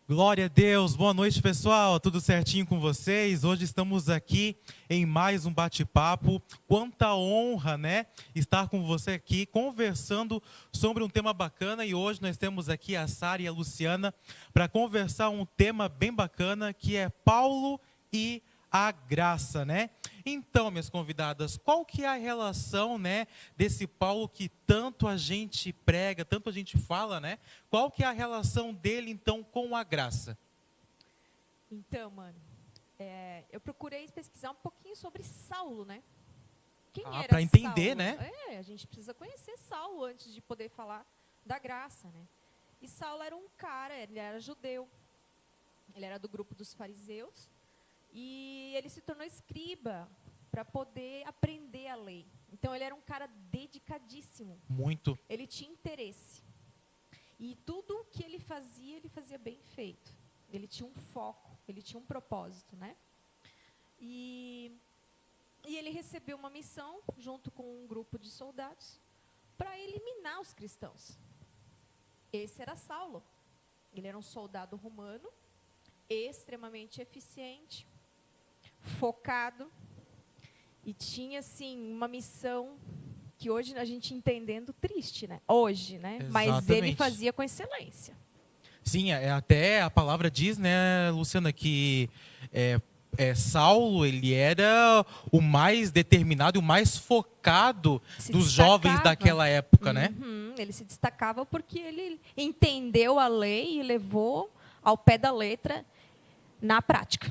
Glória a Deus, boa noite pessoal, tudo certinho com vocês? Hoje estamos aqui em mais um bate-papo. Quanta honra, né, estar com você aqui conversando sobre um tema bacana. E hoje nós temos aqui a Sara e a Luciana para conversar um tema bem bacana que é Paulo e a graça, né? Então, minhas convidadas, qual que é a relação, né, desse Paulo que tanto a gente prega, tanto a gente fala, né? Qual que é a relação dele, então, com a graça? Então, mano, eu procurei pesquisar um pouquinho sobre Saulo, né? Quem era para entender, Saulo? né? A gente precisa conhecer Saulo antes de poder falar da graça, né? E Saulo era um cara, ele era judeu, ele era do grupo dos fariseus, e ele se tornou escriba para poder aprender a lei. Então, ele era um cara dedicadíssimo. Muito. Ele tinha interesse. E tudo que ele fazia bem feito. Ele tinha um foco, ele tinha um propósito, né? E ele recebeu uma missão, junto com um grupo de soldados, para eliminar os cristãos. Esse era Saulo. Ele era um soldado romano, extremamente eficiente, focado, e tinha, assim, uma missão que hoje a gente entendendo triste, né? Hoje, né? Exatamente. Mas ele fazia com excelência. Sim, até a palavra diz, né, Luciana, que Saulo, ele era o mais determinado e o mais focado dos jovens daquela época, né? Ele se destacava porque ele entendeu a lei e levou ao pé da letra na prática.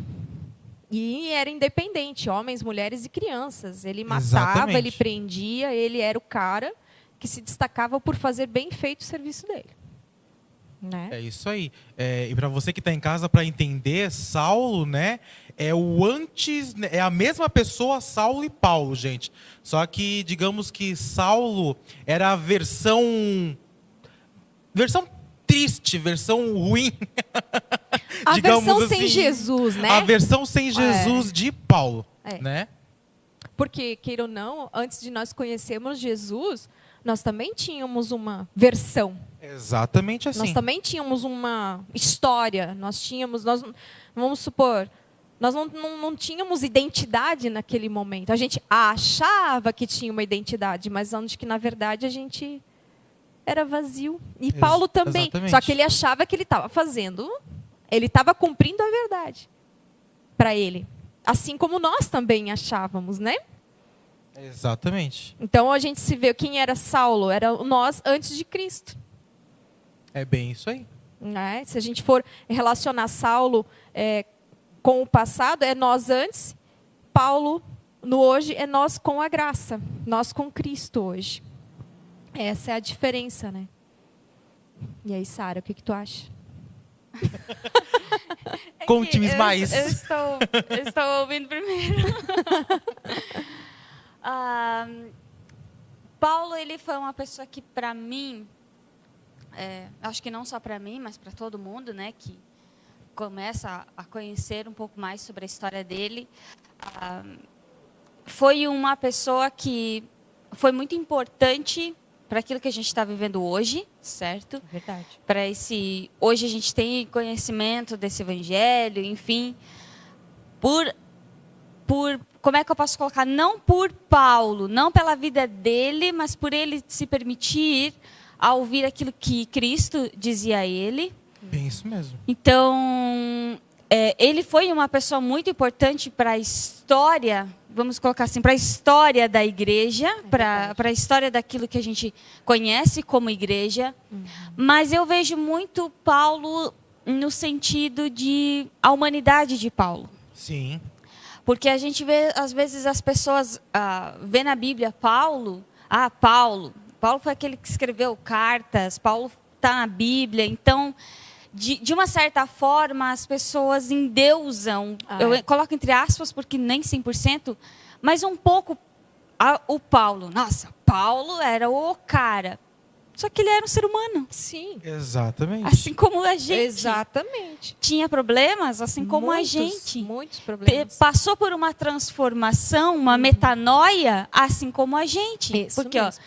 E era independente, homens, mulheres e crianças. Ele matava, Exatamente. ele prendia, ele era o cara que se destacava por fazer bem feito o serviço dele. Né? É isso aí. E para você que está em casa, para entender, Saulo, né, é o antes, é a mesma pessoa, Saulo e Paulo, gente. Só que, digamos que Saulo era a versão triste, versão ruim. A versão assim, sem Jesus, né? A versão sem Jesus de Paulo, né? Porque, queira ou não, antes de nós conhecermos Jesus, nós também tínhamos uma versão. Exatamente assim. Nós também tínhamos uma história. Vamos supor, nós não tínhamos identidade naquele momento. A gente achava que tinha uma identidade, mas onde que, na verdade, a gente era vazio. E Paulo também. Exatamente. Só que ele achava que ele estava fazendo, ele estava cumprindo a verdade para ele. Assim como nós também achávamos, né? Exatamente. Então a gente se vê quem era Saulo, era nós antes de Cristo. É bem isso aí. Né? Se a gente for relacionar Saulo com o passado, é nós antes, Paulo no hoje é nós com a graça, nós com Cristo hoje. Essa é a diferença, né? E aí, Sara, o que tu acha? Conte-me mais. Eu estou ouvindo primeiro. Paulo, ele foi uma pessoa que, para mim, acho que não só para mim, mas para todo mundo, né, que começa a conhecer um pouco mais sobre a história dele, foi uma pessoa que foi muito importante para aquilo que a gente está vivendo hoje, certo? Verdade. Hoje a gente tem conhecimento desse evangelho, enfim, por como é que eu posso colocar? Não por Paulo, não pela vida dele, mas por ele se permitir a ouvir aquilo que Cristo dizia a ele. Bem isso mesmo. Então, ele foi uma pessoa muito importante para a história, vamos colocar assim, para a história da igreja, para a história daquilo que a gente conhece como igreja. Mas eu vejo muito Paulo no sentido de a humanidade de Paulo. Sim. Porque a gente vê, às vezes, as pessoas vê na Bíblia Paulo foi aquele que escreveu cartas, Paulo está na Bíblia, então, de uma certa forma, as pessoas endeusam, eu coloco entre aspas, porque nem 100%, mas um pouco o Paulo. Nossa, Paulo era o cara. Só que ele era um ser humano. Sim. Exatamente. Assim como a gente. Exatamente. Tinha problemas, assim como a gente. Muitos problemas. Passou por uma transformação, uma metanoia, assim como a gente. Isso porque mesmo.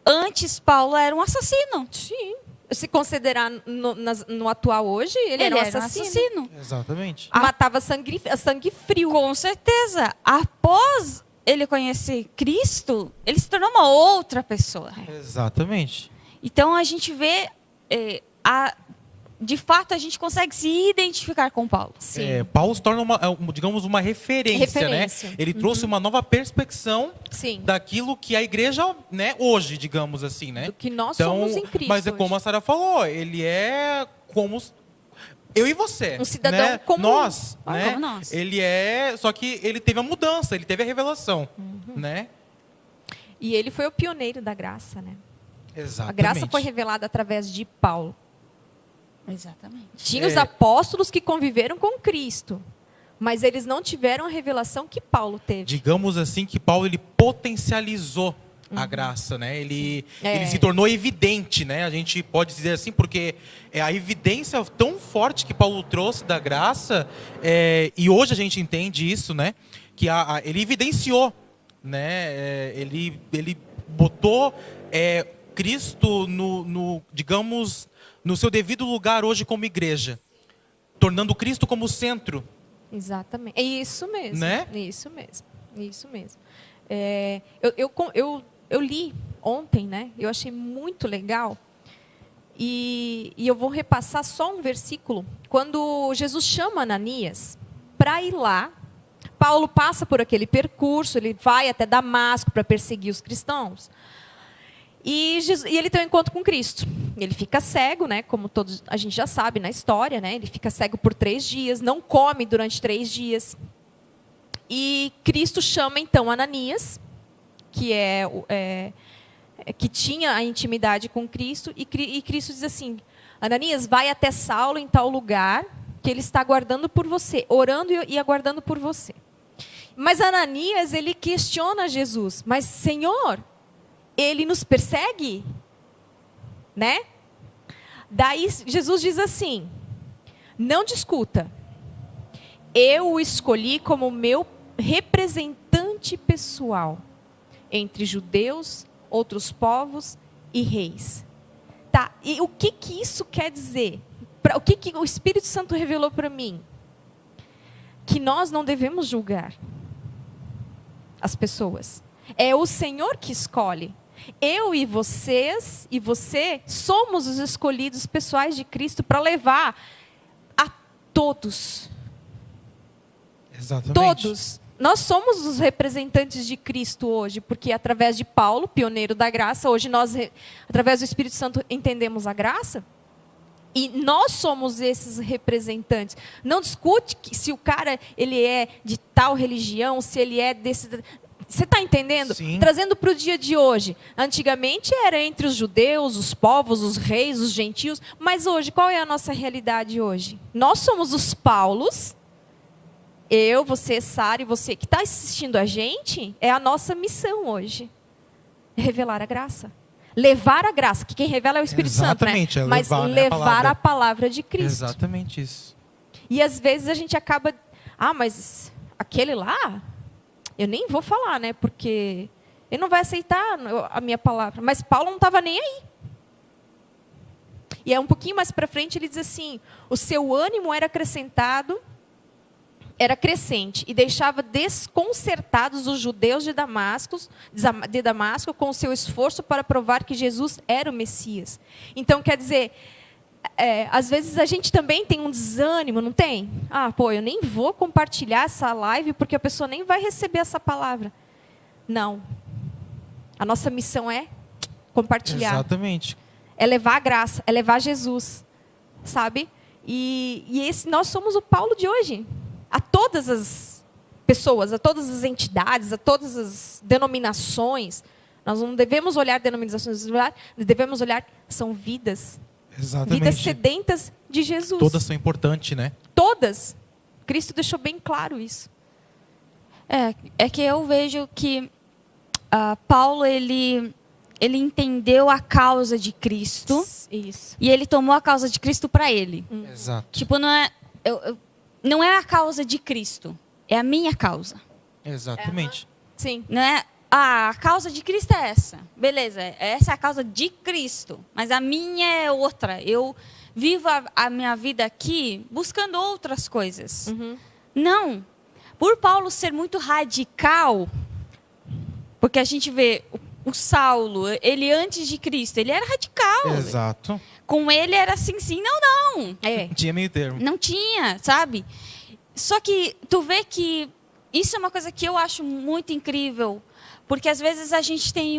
Antes Paulo era um assassino. Sim. se considerar no atual hoje, ele era um assassino. Exatamente. Matava sangue frio. Com certeza. Após ele conhecer Cristo, ele se tornou uma outra pessoa. Exatamente. Então a gente vê, de fato, a gente consegue se identificar com Paulo. Sim. Paulo se torna, digamos, uma referência, né? Ele trouxe uma nova perspecção Sim. daquilo que a igreja, né, hoje, digamos assim, né? Do que nós somos em Cristo. Mas é como a hoje. Sara falou, ele é como eu e você. Um cidadão né? comum. Nós, Como né? nós. Ele é, só que ele teve a mudança, ele teve a revelação, né? E ele foi o pioneiro da graça, né? Exatamente. A graça foi revelada através de Paulo. Exatamente. Tinha os apóstolos que conviveram com Cristo, mas eles não tiveram a revelação que Paulo teve. Digamos assim que Paulo ele potencializou a graça, né? Ele se tornou evidente, né? A gente pode dizer assim, porque a evidência tão forte que Paulo trouxe da graça, e hoje a gente entende isso, né? Que ele evidenciou, né? Ele botou Cristo digamos, no seu devido lugar hoje como igreja, tornando Cristo como centro. Exatamente. É isso mesmo. Né? Isso mesmo. Isso mesmo. Eu li ontem, né? Eu achei muito legal. E eu vou repassar só um versículo. Quando Jesus chama Ananias para ir lá, Paulo passa por aquele percurso, ele vai até Damasco para perseguir os cristãos. E ele tem um encontro com Cristo. Ele fica cego, né? Como todos a gente já sabe na história, né? Ele fica cego por 3 dias, não come durante 3 dias. E Cristo chama então Ananias, que tinha a intimidade com Cristo, e Cristo diz assim: Ananias, vai até Saulo em tal lugar, que ele está aguardando por você, orando e aguardando por você. Mas Ananias, ele questiona Jesus: mas Senhor, ele nos persegue? Né? Daí Jesus diz assim: não discuta, eu o escolhi como meu representante pessoal entre judeus, outros povos e reis. Tá, e o que isso quer dizer? O que o Espírito Santo revelou para mim? Que nós não devemos julgar as pessoas. É o Senhor que escolhe. Eu e vocês e você somos os escolhidos pessoais de Cristo para levar a todos. Exatamente. Todos. Nós somos os representantes de Cristo hoje, porque através de Paulo, pioneiro da graça, hoje nós, através do Espírito Santo, entendemos a graça. E nós somos esses representantes. Não discute se o cara ele é de tal religião, se ele é desse... Você está entendendo? Sim. Trazendo para o dia de hoje. Antigamente era entre os judeus, os povos, os reis, os gentios. Mas hoje, qual é a nossa realidade hoje? Nós somos os Paulos. Eu, você, Sara e você que está assistindo a gente, é a nossa missão hoje. Revelar a graça. Levar a graça, que quem revela é o Espírito Exatamente, Santo, né? Mas levar a palavra de Cristo. Exatamente isso. E às vezes a gente acaba... mas aquele lá, eu nem vou falar, né? Porque ele não vai aceitar a minha palavra. Mas Paulo não estava nem aí. E um pouquinho mais para frente ele diz assim: o seu ânimo era crescente e deixava desconcertados os judeus de Damasco com o seu esforço para provar que Jesus era o Messias. Então, quer dizer, às vezes a gente também tem um desânimo, não tem? Eu nem vou compartilhar essa live porque a pessoa nem vai receber essa palavra. Não. A nossa missão é compartilhar. Exatamente. É levar a graça, é levar Jesus, sabe? E nós somos o Paulo de hoje. A todas as pessoas, a todas as entidades, a todas as denominações. Nós não devemos olhar denominações, devemos olhar, são vidas. Exatamente. Vidas sedentas de Jesus. Todas são importantes, né? Todas. Cristo deixou bem claro isso. É que eu vejo que Paulo, ele entendeu a causa de Cristo. Isso. E ele tomou a causa de Cristo para ele. Exato. Tipo, não é a causa de Cristo, é a minha causa. Exatamente. Sim. Não é a causa de Cristo é essa. Beleza, essa é a causa de Cristo. Mas a minha é outra. Eu vivo a minha vida aqui buscando outras coisas. Não. Por Paulo ser muito radical, porque a gente vê o Saulo, ele antes de Cristo, ele era radical. Exato. Com ele era assim, sim, não, não. Não tinha meio termo. Não tinha, sabe? Só que tu vê que isso é uma coisa que eu acho muito incrível, porque às vezes a gente tem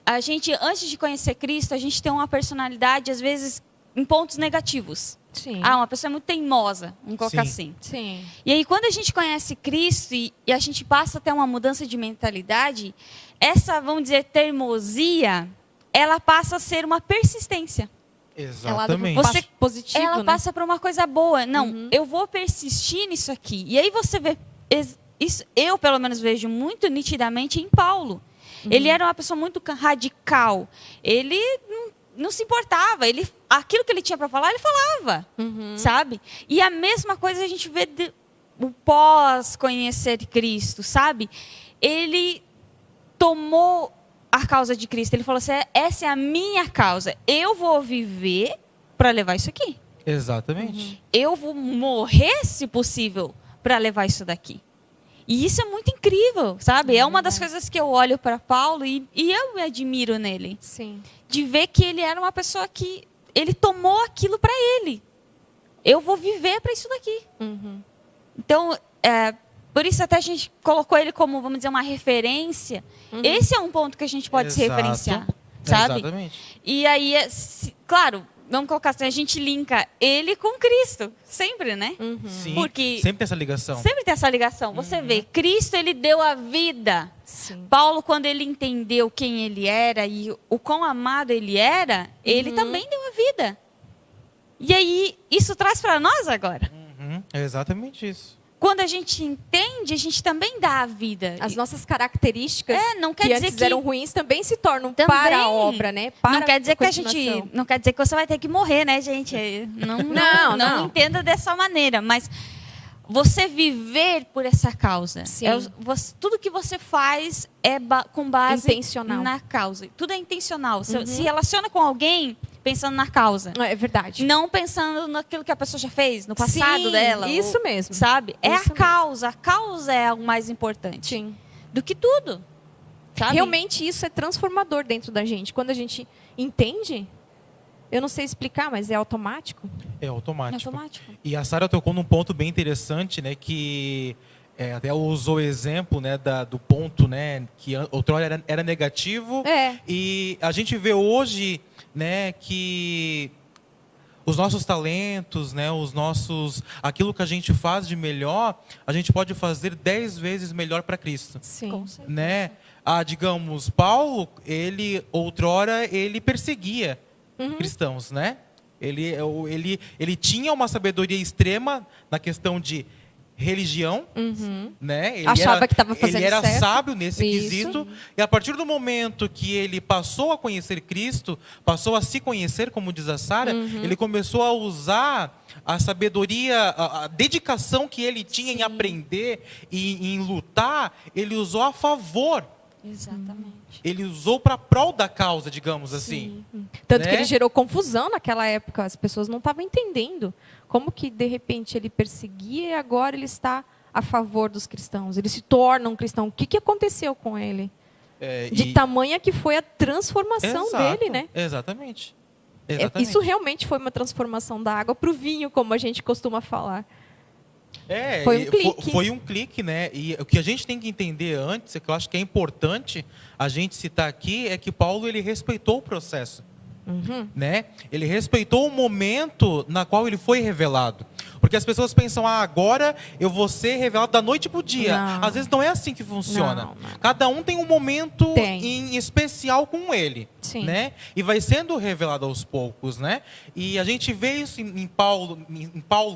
a gente, antes de conhecer Cristo, a gente tem uma personalidade, às vezes, em pontos negativos. Sim. Uma pessoa muito teimosa, vamos colocar assim. Sim. E aí, quando a gente conhece Cristo e a gente passa a ter uma mudança de mentalidade, essa, vamos dizer, teimosia, ela passa a ser uma persistência. Exatamente. Ela positivo, Ela né? passa para uma coisa boa. Não, eu vou persistir nisso aqui. E aí você vê, isso eu pelo menos vejo muito nitidamente em Paulo. Ele era uma pessoa muito radical. Ele não se importava. Aquilo que ele tinha para falar, ele falava. Sabe? E a mesma coisa a gente vê o pós conhecer Cristo, sabe? Ele tomou a causa de Cristo. Ele falou assim, essa é a minha causa. Eu vou viver para levar isso aqui. Exatamente. Eu vou morrer, se possível, para levar isso daqui. E isso é muito incrível, sabe? É uma das coisas que eu olho para Paulo e eu me admiro nele. Sim. De ver que ele era uma pessoa que ele tomou aquilo para ele. Eu vou viver para isso daqui. Então, por isso até a gente colocou ele como, vamos dizer, uma referência. Esse é um ponto que a gente pode se Exato. referenciar, sabe? Exatamente. E aí, claro, vamos colocar assim, a gente linka ele com Cristo, sempre, né? Sim, Porque sempre tem essa ligação. sempre tem essa ligação. Você vê, Cristo, ele deu a vida. Sim. Paulo, quando ele entendeu quem ele era e o quão amado ele era, ele também deu a vida. E aí, isso traz para nós agora. É exatamente isso. Quando a gente entende, a gente também dá a vida. As nossas características não quer que dizer antes que eram ruins também se tornam Também. para a obra, né? Para não quer dizer a que a gente, continuação. não quer dizer que você vai ter que morrer, né, gente? Não entenda dessa maneira, mas você viver por essa causa. Sim. Tudo que você faz é com base Intencional. na causa. Tudo é intencional. Você se relaciona com alguém pensando na causa. É verdade. Não pensando naquilo que a pessoa já fez, no passado Sim, dela. isso mesmo. Sabe? É Isso a causa. A causa é algo mais importante Sim. do que tudo. Sabe? Realmente isso é transformador dentro da gente. Quando a gente entende, eu não sei explicar, mas é automático. É É automático. automático. E a Sara tocou num ponto bem interessante, né, que até usou o exemplo, né, do ponto, né, que outrora era negativo. E a gente vê hoje, né, que os nossos talentos, né, aquilo que a gente faz de melhor, a gente pode fazer 10 vezes melhor para Cristo. Sim. Com certeza. Né? Digamos, Paulo, outrora ele perseguia cristãos, né? Ele tinha uma sabedoria extrema na questão de religião, né? Achava que estava fazendo Ele era certo. sábio nesse Isso. quesito. E a partir do momento que ele passou a conhecer Cristo, passou a se conhecer, como diz a Sara, ele começou a usar a sabedoria, a dedicação que ele tinha em aprender e em lutar, ele usou a favor. Exatamente. Ele usou para prol da causa, digamos assim. Tanto Né? que ele gerou confusão naquela época. As pessoas não estavam entendendo como que, de repente, ele perseguia e agora ele está a favor dos cristãos. Ele se torna um cristão. O que aconteceu com ele? De tamanha que foi a transformação dele, né? Exatamente. Isso realmente foi uma transformação da água para o vinho, como a gente costuma falar. Foi um clique. Foi um clique, né? E o que a gente tem que entender antes, que eu acho que é importante a gente citar aqui, é que Paulo ele respeitou o processo. Né? Ele respeitou o momento na qual ele foi revelado. Porque as pessoas pensam, agora eu vou ser revelado da noite para o dia. Não. Às vezes não é assim que funciona. Não. Cada um tem um momento Tem. em especial com ele. Sim. Né? E vai sendo revelado aos poucos. Né? E a gente vê isso em Paulo,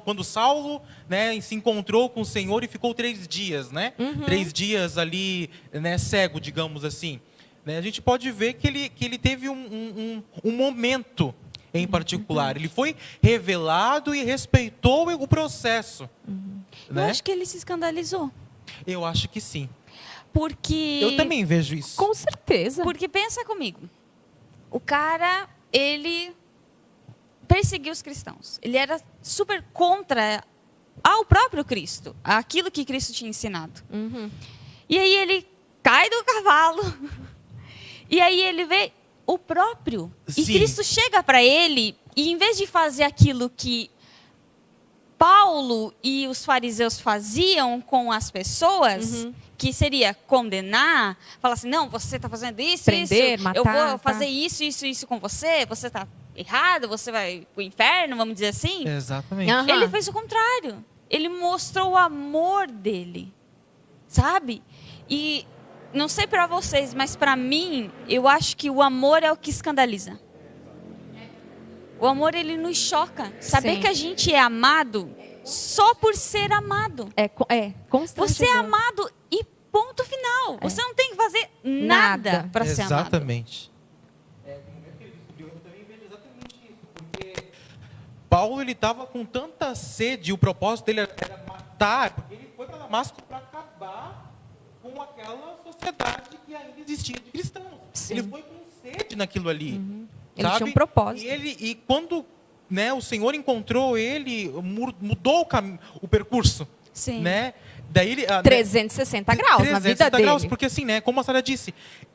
quando Saulo, né, se encontrou com o Senhor e ficou 3 dias. Né? 3 dias ali, né, cego, digamos assim. A gente pode ver que ele teve um momento em particular. Ele foi revelado e respeitou o processo. Eu Né? acho que ele se escandalizou. Eu acho que sim. Porque... Eu também vejo isso. Com certeza. Porque pensa comigo. O cara, ele perseguiu os cristãos. Ele era super contra ao próprio Cristo. Aquilo que Cristo tinha ensinado. Uhum. E aí ele cai do cavalo. E aí ele vê o próprio. E Sim. Cristo chega para ele e em vez de fazer aquilo que Paulo e os fariseus faziam com as pessoas, que seria condenar, falar assim, não, você está fazendo isso, Prender, isso, matar, eu vou tá. fazer isso com você, você está errado, você vai para o inferno, vamos dizer assim. Exatamente. Aham. Ele fez o contrário. Ele mostrou o amor dele, sabe? E não sei para vocês, mas para mim, eu acho que o amor é o que escandaliza. O amor, ele nos choca. Saber Sim. que a gente é amado só por ser amado. É constrangedor. Você é amado e ponto final. Você não tem que fazer nada Nada. para ser amado. Exatamente. Eu também vejo exatamente isso, porque Paulo, ele estava com tanta sede, e o propósito dele era matar, porque ele foi para Damasco para acabar com aquela sociedade que ainda existia de cristãos. Sim. Ele foi com sede naquilo ali. Ele sabe? tinha um propósito. E quando, né, o Senhor encontrou ele, mudou o percurso. Sim. Né? Daí ele, 360 graus na vida 360 graus, dele. porque assim, né, como a Sara disse,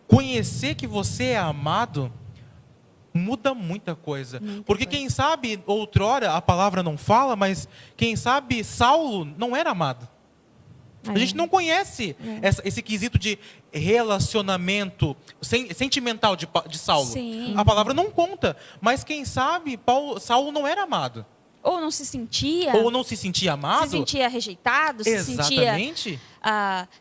conhecer que você é amado muda muita coisa. Porque quem sabe, outrora, a palavra não fala, mas quem sabe Saulo não era amado. A gente não conhece esse quesito de relacionamento sentimental de Saulo. Sim. A palavra não conta, mas quem sabe Saulo não era amado. Ou não se sentia. Ou não se sentia amado. Se sentia rejeitado, Exatamente.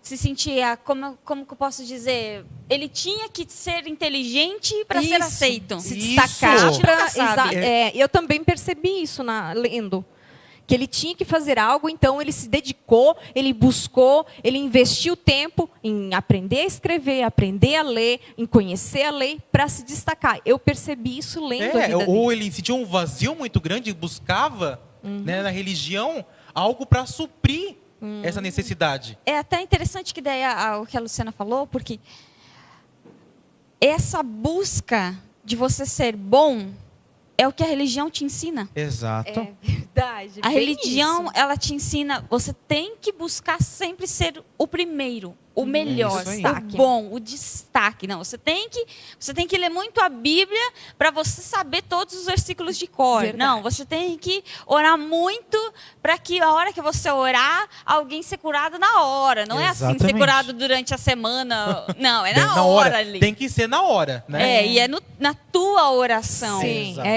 se sentia, como que eu posso dizer, ele tinha que ser inteligente para ser Isso. aceito. Se Isso. destacar. A gente nunca sabe. Eu também percebi isso lendo. Que ele tinha que fazer algo, então ele se dedicou, ele buscou, ele investiu tempo em aprender a escrever, aprender a ler, em conhecer a lei, para se destacar. Eu percebi isso lendo a vida Ou dele. ele sentia um vazio muito grande e buscava, né, na religião algo para suprir essa necessidade. É até interessante que daí o que a Luciana falou, porque essa busca de você ser bom é o que a religião te ensina. Exato. Verdade. A religião, ela te ensina, você tem que buscar sempre ser o primeiro, o melhor, isso aí. o bom, o destaque. Não, você tem que ler muito a Bíblia para você saber todos os versículos de cor. Verdade. Não, você tem que orar muito para que a hora que você orar, alguém ser curado na hora. Não é assim, ser Exatamente. curado durante a semana. Não, é na hora ali. Tem que ser na hora, né? E é na tua oração. Sim, Exato.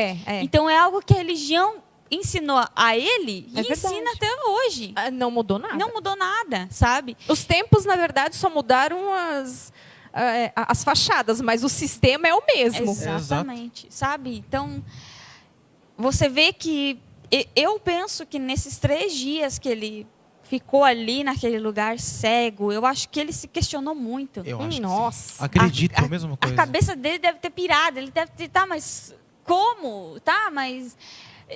Então é algo que a religião ensinou a ele e É verdade. ensina até hoje. Não mudou nada. Não mudou nada, sabe? Os tempos, na verdade, só mudaram as fachadas, mas o sistema é o mesmo. Exatamente, sabe? Então, você vê que eu penso que nesses 3 dias que ele ficou ali naquele lugar cego, eu acho que ele se questionou muito. Eu acho que Nossa. sim. Acredito, a mesma A coisa. cabeça dele deve ter pirado, ele deve ter, mas como? Mas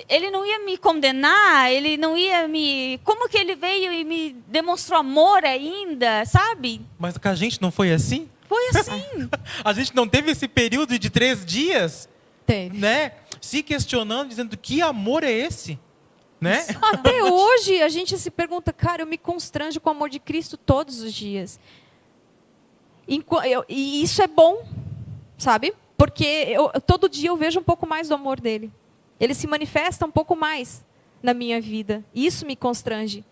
ele não ia me condenar, ele não ia me... Como que ele veio e me demonstrou amor ainda, sabe? Mas com a gente não foi assim? Foi assim. A gente não teve esse período de 3 dias, Teve. né? Se questionando, dizendo que amor é esse, né? Até hoje a gente se pergunta, cara, eu me constranjo com o amor de Cristo todos os dias. E isso é bom, sabe? Porque todo dia eu vejo um pouco mais do amor dele. Ele se manifesta um pouco mais na minha vida. E isso me constrange.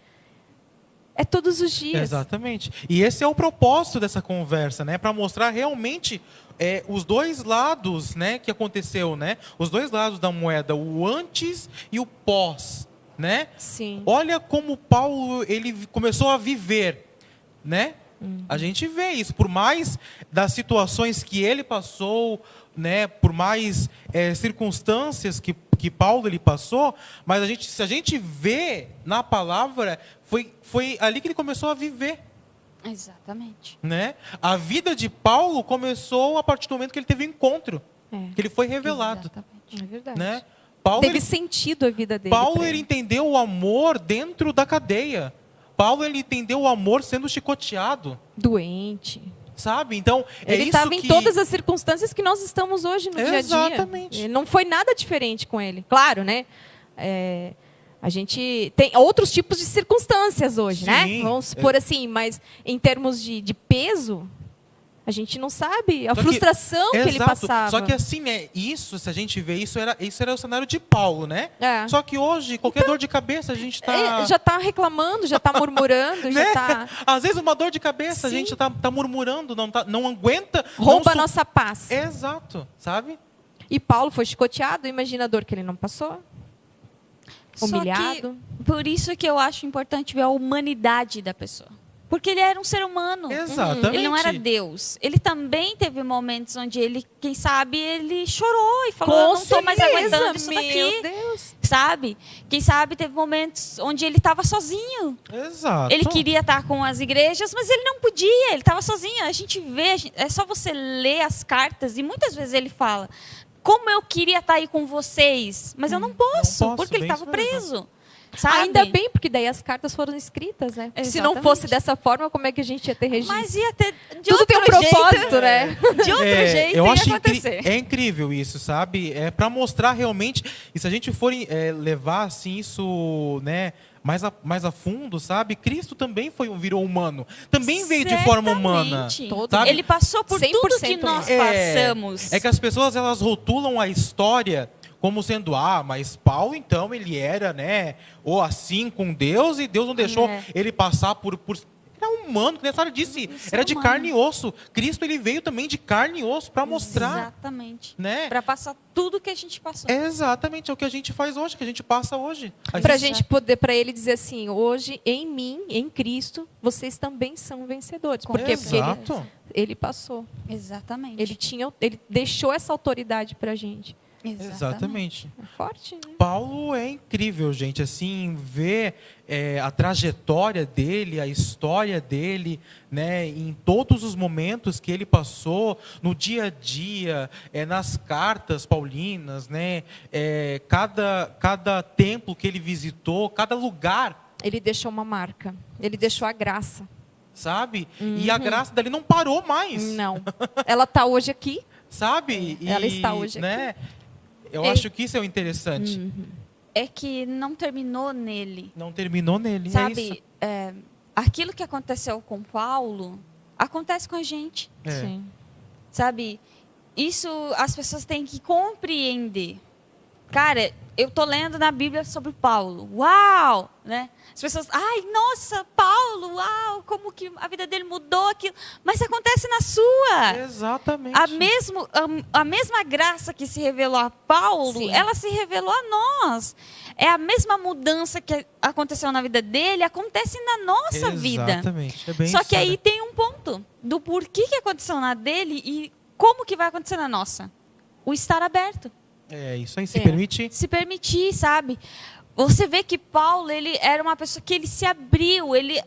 É todos os dias. Exatamente. E esse é o propósito dessa conversa, né? Para mostrar realmente os 2 lados, né, que aconteceu, né? Os 2 lados da moeda, o antes e o pós, né? Sim. Olha como Paulo ele começou a viver, né? A gente vê isso, por mais das situações que ele passou, né? Por mais circunstâncias que Paulo ele passou, mas se a gente vê na palavra, foi ali que ele começou a viver. Exatamente. Né? A vida de Paulo começou a partir do momento que ele teve um encontro, que ele foi revelado. Exatamente. É verdade. Né? Paulo, Teve sentido a vida dele. Paulo pra ele entendeu o amor dentro da cadeia. Paulo, ele entendeu o amor sendo chicoteado, Doente. sabe? Então, é Ele isso estava que... em todas as circunstâncias que nós estamos hoje no dia a dia. Exatamente. Não foi nada diferente com ele. Claro, né? A gente tem outros tipos de circunstâncias hoje, né? Sim. Vamos supor assim, mas em termos de peso, a gente não sabe a Só que- frustração que ele Exato. passava. Só que assim, né, isso, se a gente vê, isso era o cenário de Paulo, né? É. Só que hoje, qualquer dor de cabeça, a gente tá... Já está reclamando, já está murmurando, já né? está... Às vezes uma dor de cabeça, a Sim. gente tá murmurando, não aguenta. Rouba a não nossa paz. Exato, sabe? E Paulo foi chicoteado, imagina a dor que ele não passou. Só que, Humilhado. por isso que eu acho importante ver a humanidade da pessoa. Porque ele era um ser humano. Exatamente. Ele não era Deus. Ele também teve momentos onde ele, quem sabe, ele chorou e falou, eu não estou mais aguentando isso meu daqui. Deus. Sabe? Quem sabe teve momentos onde ele estava sozinho. Exato. Ele queria estar com as igrejas, mas ele não podia, ele estava sozinho. A gente vê, é só você ler as cartas e muitas vezes ele fala, como eu queria estar aí com vocês, mas eu não posso, porque ele bem estava isso mesmo. preso. Sabe? Ainda bem, porque daí as cartas foram escritas, né? Se não Exatamente. fosse dessa forma, como é que a gente ia ter registro? Mas ia ter de Tudo outro tem um jeito, propósito, né? De outro jeito eu ia acho acontecer. é incrível isso, sabe? É para mostrar realmente, e se a gente for levar assim isso, né, mais a fundo, sabe? Cristo também virou humano, também veio de forma humana. Certamente. Todo. Sabe? Ele passou por 100% tudo que nós passamos. É que as pessoas elas rotulam a história como sendo, mas Paulo então ele era, né, ou assim com Deus e Deus não deixou ele passar por era humano, que nem a Sara disse, era de humano. carne e osso. Cristo ele veio também de carne e osso para mostrar, Exatamente. né? Para passar tudo que a gente passou. Exatamente, é o que a gente faz hoje, que a gente passa hoje. Para a gente poder, para ele dizer assim, hoje em mim, em Cristo, vocês também são vencedores. Por quê? Porque Exato. ele passou. Exatamente. Ele deixou essa autoridade para a gente. Exatamente. É forte, né? Paulo é incrível, gente. Assim, ver a trajetória dele, a história dele, né, em todos os momentos que ele passou, no dia a dia, nas cartas paulinas, né, cada templo que ele visitou, cada lugar, Ele deixou uma marca. Ele deixou a graça. sabe? E a graça dele não parou mais. Não. Ela está hoje aqui. Sabe? Ela está hoje né, eu É. acho que isso é o interessante. É que não terminou nele. Não terminou nele, é isso. Sabe, aquilo que aconteceu com Paulo, acontece com a gente. É. Sim. Sabe, isso as pessoas têm que compreender. Cara, eu tô lendo na Bíblia sobre Paulo. Uau! Né? As pessoas, ai, nossa, Paulo, uau, como que a vida dele mudou aquilo. Mas acontece na sua. Exatamente. A mesma graça que se revelou a Paulo, Sim. ela se revelou a nós. É a mesma mudança que aconteceu na vida dele, acontece na nossa vida. Exatamente. É bem Só isso, que aí né? tem um ponto do porquê que aconteceu na dele e como que vai acontecer na nossa. O estar aberto. É isso aí, se permitir. Se permitir, sabe? Você vê que Paulo, ele era uma pessoa que ele se abriu, ele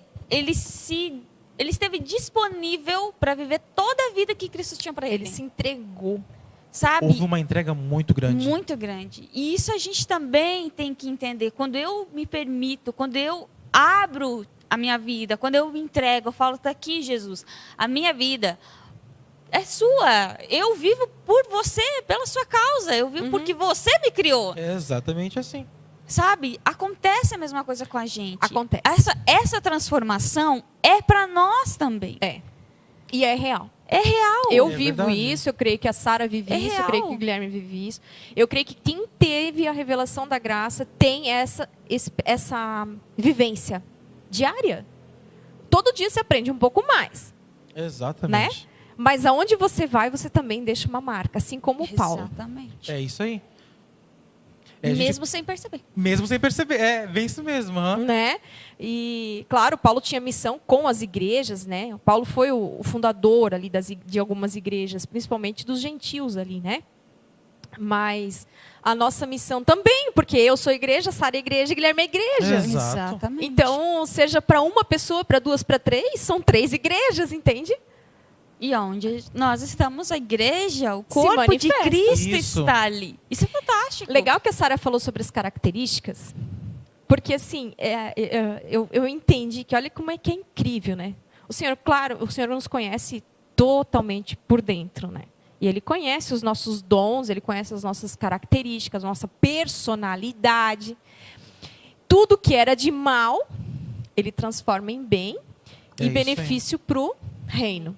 esteve disponível para viver toda a vida que Cristo tinha para ele. Ele se entregou. Sabe? Houve uma entrega muito grande. Muito grande. E isso a gente também tem que entender. Quando eu me permito, quando eu abro a minha vida, quando eu me entrego, eu falo, está aqui, Jesus, a minha vida é sua. Eu vivo por você, pela sua causa. Eu vivo porque você me criou. É exatamente assim. Sabe? Acontece a mesma coisa com a gente. Acontece. Essa transformação é para nós também. E é real. É real. Eu É vivo verdade. isso, eu creio que a Sara vive É isso, eu real. creio que o Guilherme vive isso. Eu creio que quem teve a revelação da graça tem essa vivência diária. Todo dia você aprende um pouco mais, Exatamente. mas aonde você vai, você também deixa uma marca, assim como o Paulo. Exatamente. É isso aí. A gente- Mesmo sem perceber. mesmo sem perceber. É, bem isso mesmo. aham. Né? E, claro, Paulo tinha missão com as igrejas, né? O Paulo foi o fundador ali de algumas igrejas, principalmente dos gentios ali, né? Mas a nossa missão também, porque eu sou igreja, Sara é igreja, Guilherme é igreja. Exato. Exatamente. Então, seja para uma pessoa, para duas, para três, são 3 igrejas, entende? E onde nós estamos, a igreja, o corpo de manifesta. Cristo Isso. está ali. Isso é fantástico. Legal que a Sara falou sobre as características, Porque assim, eu entendi que olha como é que é incrível, né? O Senhor, claro, o Senhor nos conhece totalmente por dentro, né? E Ele conhece os nossos dons, Ele conhece as nossas características, nossa personalidade. Tudo que era de mal, Ele transforma em bem e benefício para o reino.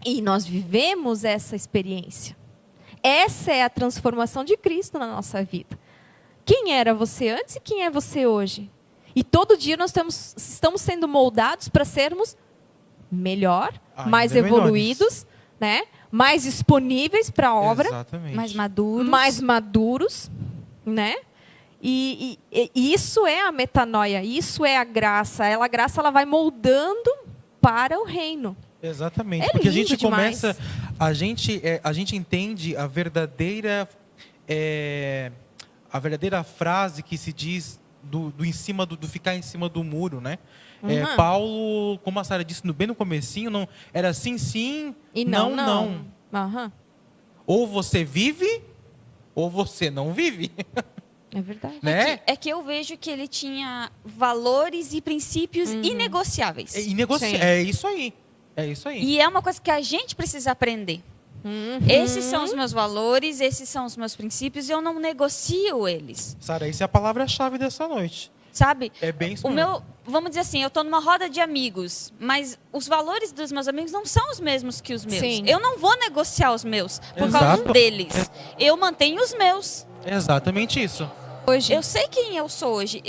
E nós vivemos essa experiência. Essa é a transformação de Cristo na nossa vida. Quem era você antes e quem é você hoje? E todo dia nós estamos sendo moldados para sermos melhor, mais evoluídos, né? Mais disponíveis para a obra. Exatamente. Mais maduros. Né? E isso é a metanoia, isso é a graça. A graça ela vai moldando para o reino. Exatamente. É porque a lindo gente demais. começa, a gente entende a verdadeira frase que se diz do ficar em cima do muro, né? Uhum. Paulo, como a Sara disse bem no comecinho, não era sim, sim, E não. Uhum. Ou você vive, ou você não vive. É verdade. Né? É que eu vejo que ele tinha valores e princípios inegociáveis. Inegociável. Sim. É isso aí. É isso aí. E é uma coisa que a gente precisa aprender. Esses são os meus valores, esses são os meus princípios, e eu não negocio eles. Sara, essa é a palavra-chave dessa noite. Sabe? É bem isso mesmo. Vamos dizer assim, eu estou numa roda de amigos, mas os valores dos meus amigos não são os mesmos que os meus. Sim. Eu não vou negociar os meus por Exato. causa deles. Eu mantenho os meus. Exatamente isso. Hoje. Eu sei quem eu sou hoje.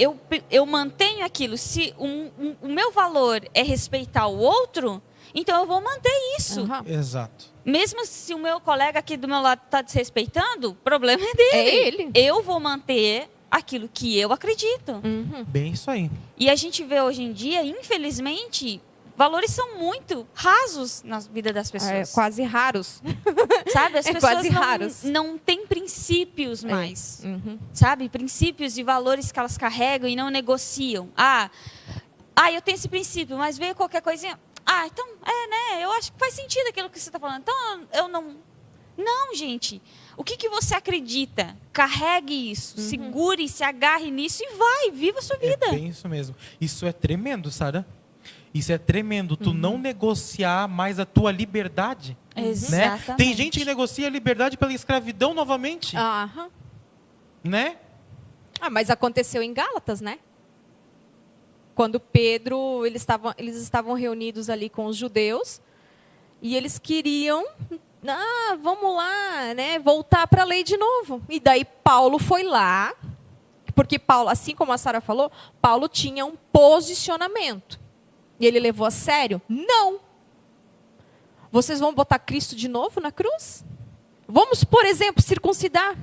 Eu mantenho aquilo. Se o meu valor é respeitar o outro, então eu vou manter isso. Uhum. Exato. Mesmo se o meu colega aqui do meu lado está desrespeitando, o problema é dele. É ele. Eu vou manter aquilo que eu acredito. Bem isso aí. E a gente vê hoje em dia, infelizmente, valores são muito rasos na vida das pessoas. Quase raros. Sabe? As É pessoas quase raros. não têm princípios mais. Uhum. Sabe? Princípios e valores que elas carregam e não negociam. Eu tenho esse princípio, mas veio qualquer coisinha. Então, né? Eu acho que faz sentido aquilo que você está falando. Então, eu não... Não, gente. O que você acredita? Carregue isso. Segure, se agarre nisso e vai. Viva a sua vida. É bem isso mesmo. Isso é tremendo, Sara. Isso é tremendo. Tu não negociar mais a tua liberdade. Exatamente. Né? Tem gente que negocia a liberdade pela escravidão novamente. Aham. Né? Mas aconteceu em Gálatas, né? Quando Pedro, eles estavam reunidos ali com os judeus e eles queriam, vamos lá, né, voltar para a lei de novo. E daí Paulo foi lá, porque Paulo, assim como a Sara falou, Paulo tinha um posicionamento. E ele levou a sério? Não. Vocês vão botar Cristo de novo na cruz? Vamos, por exemplo, circuncidar.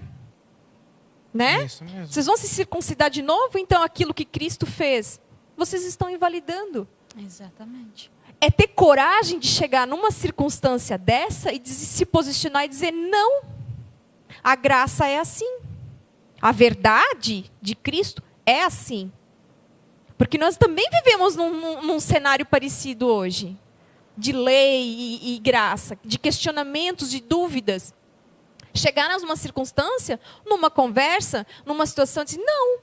Né? É isso mesmo. Vocês vão se circuncidar de novo? Então aquilo que Cristo fez, vocês estão invalidando. Exatamente. É ter coragem de chegar numa circunstância dessa e se posicionar e dizer não. A graça é assim. A verdade de Cristo é assim. Porque nós também vivemos num cenário parecido hoje. De lei e graça, de questionamentos, de dúvidas. Chegar numa circunstância, numa conversa, numa situação, dizer não.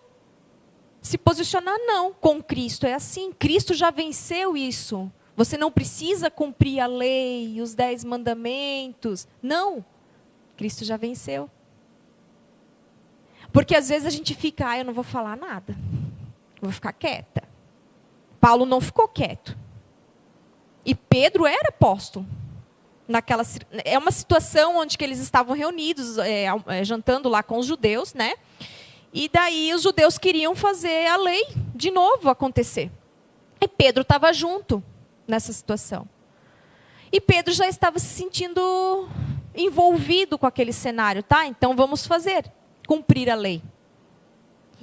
Se posicionar, não. Com Cristo é assim. Cristo já venceu isso. Você não precisa cumprir a lei, os 10 mandamentos. Não. Cristo já venceu. Porque às vezes a gente fica, eu não vou falar nada. Vou ficar quieta. Paulo não ficou quieto. E Pedro era apóstolo. É uma situação onde que eles estavam reunidos, jantando lá com os judeus, né? E daí os judeus queriam fazer a lei de novo acontecer. E Pedro estava junto nessa situação. E Pedro já estava se sentindo envolvido com aquele cenário, tá? Então vamos cumprir a lei.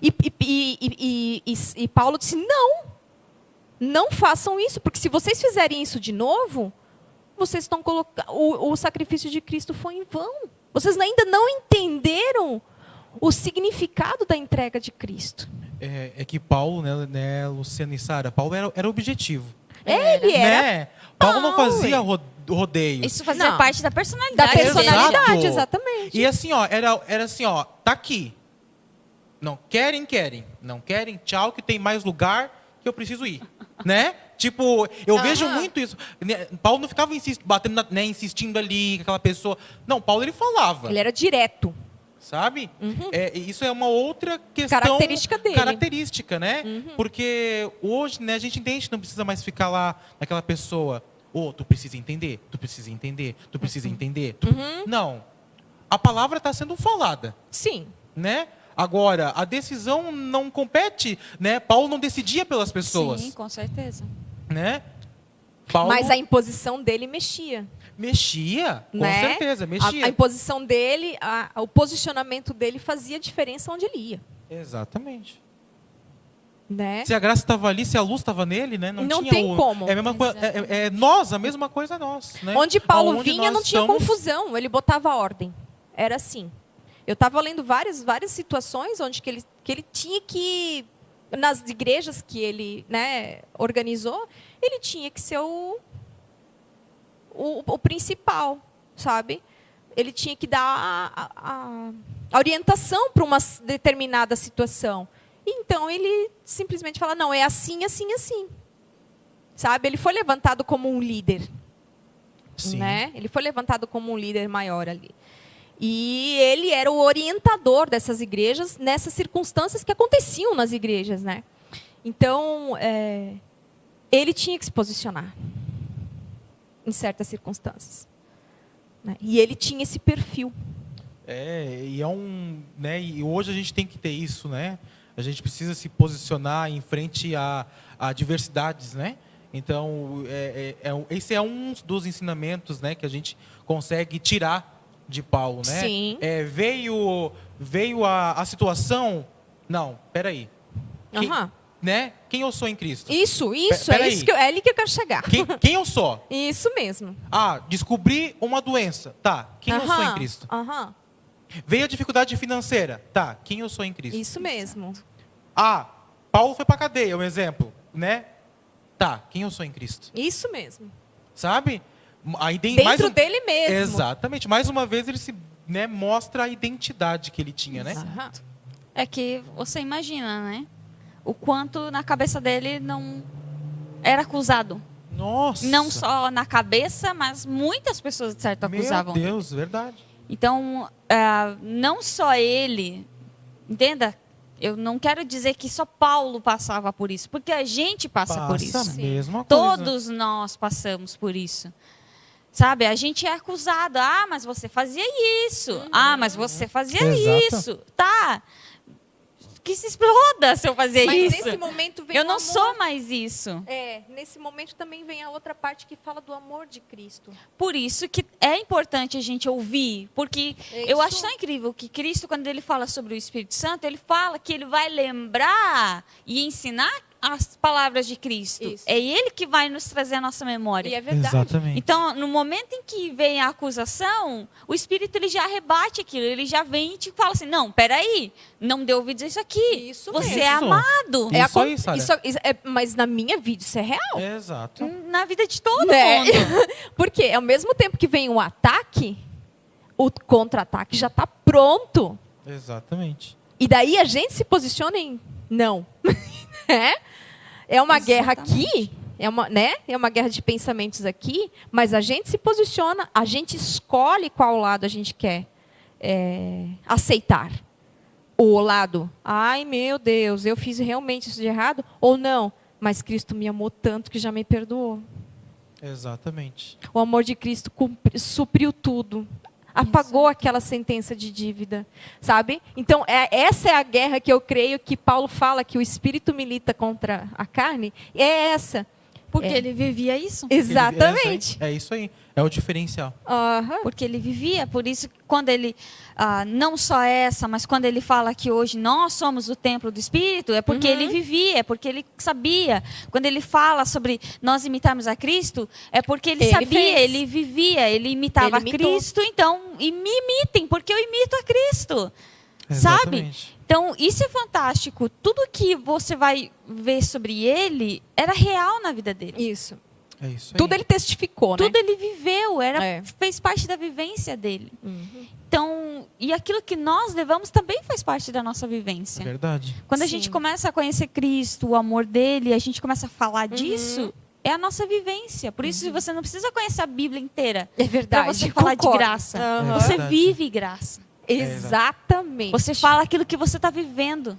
E Paulo disse, não façam isso, porque se vocês fizerem isso de novo, vocês estão colocando, o sacrifício de Cristo foi em vão. Vocês ainda não entenderam o significado da entrega de Cristo. É que Paulo, né, Luciana e Sara, Paulo era objetivo. Ele era. Né? Paulo não fazia rodeios. Isso fazia Não. parte da personalidade. Da personalidade, Exato. exatamente. E assim, era assim, tá aqui. Não querem. Não querem, tchau, que tem mais lugar que eu preciso ir. Né? Tipo, eu vejo muito isso. Paulo não ficava batendo, né, insistindo ali com aquela pessoa. Não, Paulo ele falava. Ele era direto. Sabe? Isso é uma outra questão. Característica dele. Característica, né? Porque hoje, né, a gente entende que não precisa mais ficar lá naquela pessoa. Tu precisa entender, tu precisa entender, tu precisa entender. Não. A palavra está sendo falada. Sim. Né? Agora, a decisão não compete, né? Paulo não decidia pelas pessoas. Sim, com certeza. Né? Paulo Mas a imposição dele mexia. mexia, com Né? certeza, mexia. A imposição dele, o posicionamento dele fazia diferença onde ele ia. Exatamente. Né? Se a graça estava ali, se a luz estava nele, né? Não tinha tem como. É a mesma coisa. É nós, a mesma coisa é nós. Né? Onde Paulo Aonde vinha, nós não tinha estamos- confusão. Ele botava ordem. Era assim. Eu estava lendo várias situações onde que ele tinha que, nas igrejas que ele, né, organizou, ele tinha que ser o principal, sabe? Ele tinha que dar a orientação para uma determinada situação. Então, ele simplesmente fala, não, é assim, assim, assim. Sabe? Ele foi levantado como um líder. Sim. Né? Ele foi levantado como um líder maior ali. E ele era o orientador dessas igrejas nessas circunstâncias que aconteciam nas igrejas, né? Então, ele tinha que se posicionar em certas circunstâncias. Né? E ele tinha esse perfil. Né, e hoje a gente tem que ter isso, né? A gente precisa se posicionar em frente a diversidades, né? Então, esse é um dos ensinamentos, né, que a gente consegue tirar de Paulo, né? Sim. Veio a situação. Não, peraí. Aham. Né? Quem eu sou em Cristo? Isso, Peraí. é ali que eu quero chegar. Quem eu sou? Isso mesmo. Descobri uma doença. Tá, quem eu sou em Cristo? Aham. Veio a dificuldade financeira. Tá, quem eu sou em Cristo? Isso mesmo. Paulo foi para cadeia, um exemplo, né? Tá, quem eu sou em Cristo? Isso mesmo. Sabe? Aí tem Dentro dele mesmo. Exatamente. Mais uma vez ele se, né, mostra a identidade que ele tinha, né? Aham. É que você imagina, né? O quanto na cabeça dele não era acusado. Nossa. Não só na cabeça, mas muitas pessoas de certo acusavam. Meu Deus, verdade. Então, não só ele, entenda? Eu não quero dizer que só Paulo passava por isso, porque a gente passa por isso. a mesma coisa. Todos nós passamos por isso. Sabe, a gente é acusado. Mas você fazia isso. Mas você fazia Exato. isso. Tá. Que se exploda se eu fazer Mas isso. nesse momento vem Eu o não amor. sou mais isso. Nesse momento também vem a outra parte que fala do amor de Cristo. Por isso que é importante a gente ouvir, porque É eu isso. acho tão incrível que Cristo, quando ele fala sobre o Espírito Santo, ele fala que ele vai lembrar e ensinar as palavras de Cristo. Isso. É ele que vai nos trazer a nossa memória. E é verdade. Exatamente. Então, no momento em que vem a acusação, o Espírito ele já rebate aquilo, ele já vem e te fala assim, não, peraí, não deu ouvidos a isso aqui. Isso Você mesmo. é amado Isso aí, Sara. Mas na minha vida isso é real. Exato. na vida de todo Né? mundo. Porque ao mesmo tempo que vem o ataque, o contra-ataque já está pronto. Exatamente. E daí a gente se posiciona em não. É uma guerra aqui, é uma guerra de pensamentos aqui, mas a gente se posiciona, a gente escolhe qual lado a gente quer aceitar. O lado, ai meu Deus, eu fiz realmente isso de errado, ou não, mas Cristo me amou tanto que já me perdoou. Exatamente. O amor de Cristo supriu tudo. Apagou aquela sentença de dívida, sabe? Então, essa é a guerra que eu creio que Paulo fala que o Espírito milita contra a carne. É essa. Porque ele vivia isso. Exatamente. É isso aí. É o diferencial. Aham. Porque ele vivia, por isso que quando ele, não só essa, mas quando ele fala que hoje nós somos o templo do Espírito, é porque ele vivia, é porque ele sabia. Quando ele fala sobre nós imitarmos a Cristo, é porque ele sabia, fez. ele vivia, ele imitava Ele imitou. Cristo, então, e me imitem, porque eu imito a Cristo. Sabe? Exatamente. Então, isso é fantástico. Tudo que você vai ver sobre ele era real na vida dele. Isso. É isso aí. Tudo ele testificou, né? Tudo ele viveu, É. fez parte da vivência dele. Uhum. Então, e aquilo que nós levamos também faz parte da nossa É vivência. verdade. Quando a Sim. gente começa a conhecer Cristo, o amor dele, a gente começa a falar Uhum. disso, é a nossa vivência. Por isso você não precisa conhecer a Bíblia inteira É para verdade. você falar de concordo. graça. Aham. É Você verdade. vive graça. Exatamente. Você fala aquilo que você está vivendo.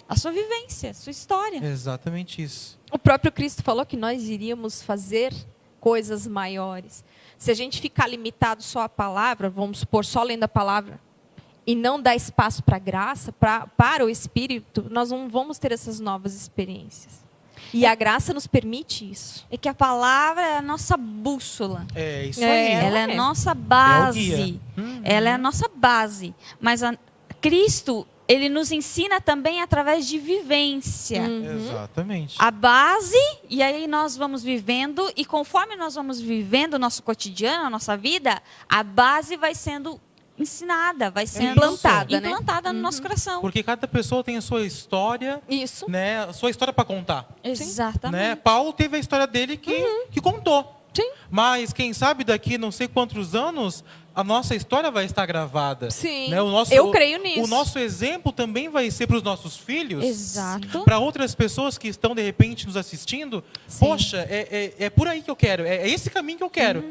A sua vivência, a sua história. Exatamente isso. O próprio Cristo falou que nós iríamos fazer coisas maiores. Se a gente ficar limitado só à palavra, vamos supor, só lendo a palavra, e não dar espaço para a graça, para o Espírito, nós não vamos ter essas novas experiências. E a graça nos permite isso. É que a palavra é a nossa bússola. É isso É, aí. Ela é a é. nossa É o base. guia. Uhum. Ela é a nossa base. Mas Cristo, ele nos ensina também através de vivência. Exatamente. A base, e aí nós vamos vivendo, e conforme nós vamos vivendo o nosso cotidiano, a nossa vida, a base vai sendo ensinada, vai sendo Implantada, né? implantada no nosso coração. Porque cada pessoa tem a sua história, Isso. né? A sua história para contar. Exatamente. Né? Paulo teve a história dele que contou. Sim. Mas quem sabe daqui não sei quantos anos a nossa história vai estar gravada. Sim. Né? Eu creio nisso. O nosso exemplo também vai ser para os nossos filhos. Exato. Para outras pessoas que estão de repente nos assistindo. Sim. Poxa, é por aí que eu quero. É esse caminho que eu quero.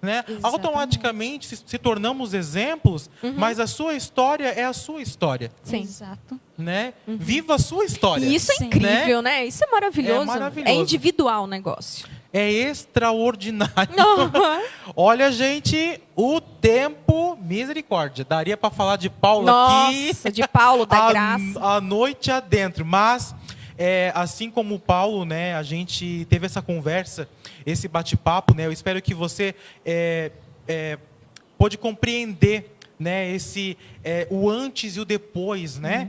Né? Exatamente. Automaticamente se tornamos exemplos, mas a sua história é a sua história. Sim. Exato. Né? Viva a sua história. E isso é Sim. incrível, né? Isso é maravilhoso. É maravilhoso. É individual o negócio. É extraordinário. Olha, gente, o tempo, misericórdia. Daria para falar de Paulo aqui Nossa, de Paulo, da graça. a noite adentro. Mas, assim como o Paulo, né, a gente teve essa conversa, esse bate-papo, né, eu espero que você pôde compreender, né, o antes e o depois, né,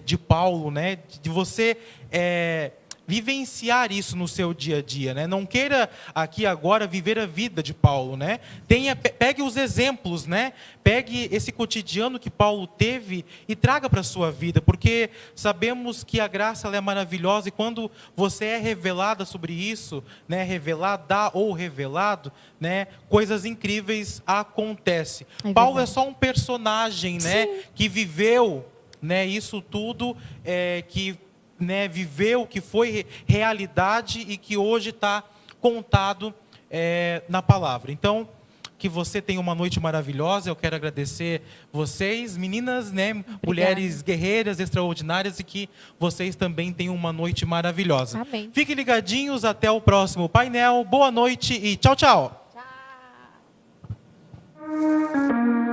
de Paulo, né, de você vivenciar isso no seu dia a dia, né? Não queira aqui agora viver a vida de Paulo, né? Pegue os exemplos, né? Pegue esse cotidiano que Paulo teve e traga para a sua vida, porque sabemos que a graça ela é maravilhosa e quando você é revelada sobre isso, né? Revelada ou revelado, né? Coisas incríveis acontecem. Paulo é só um personagem, né? Que viveu, né? Isso tudo que né, viveu, que foi realidade e que hoje está contado na palavra. Então, que você tenha uma noite maravilhosa. Eu quero agradecer vocês, meninas, né, mulheres guerreiras, extraordinárias, e que vocês também tenham uma noite maravilhosa. Amém. Fiquem ligadinhos, até o próximo painel. Boa noite e tchau, tchau. Tchau.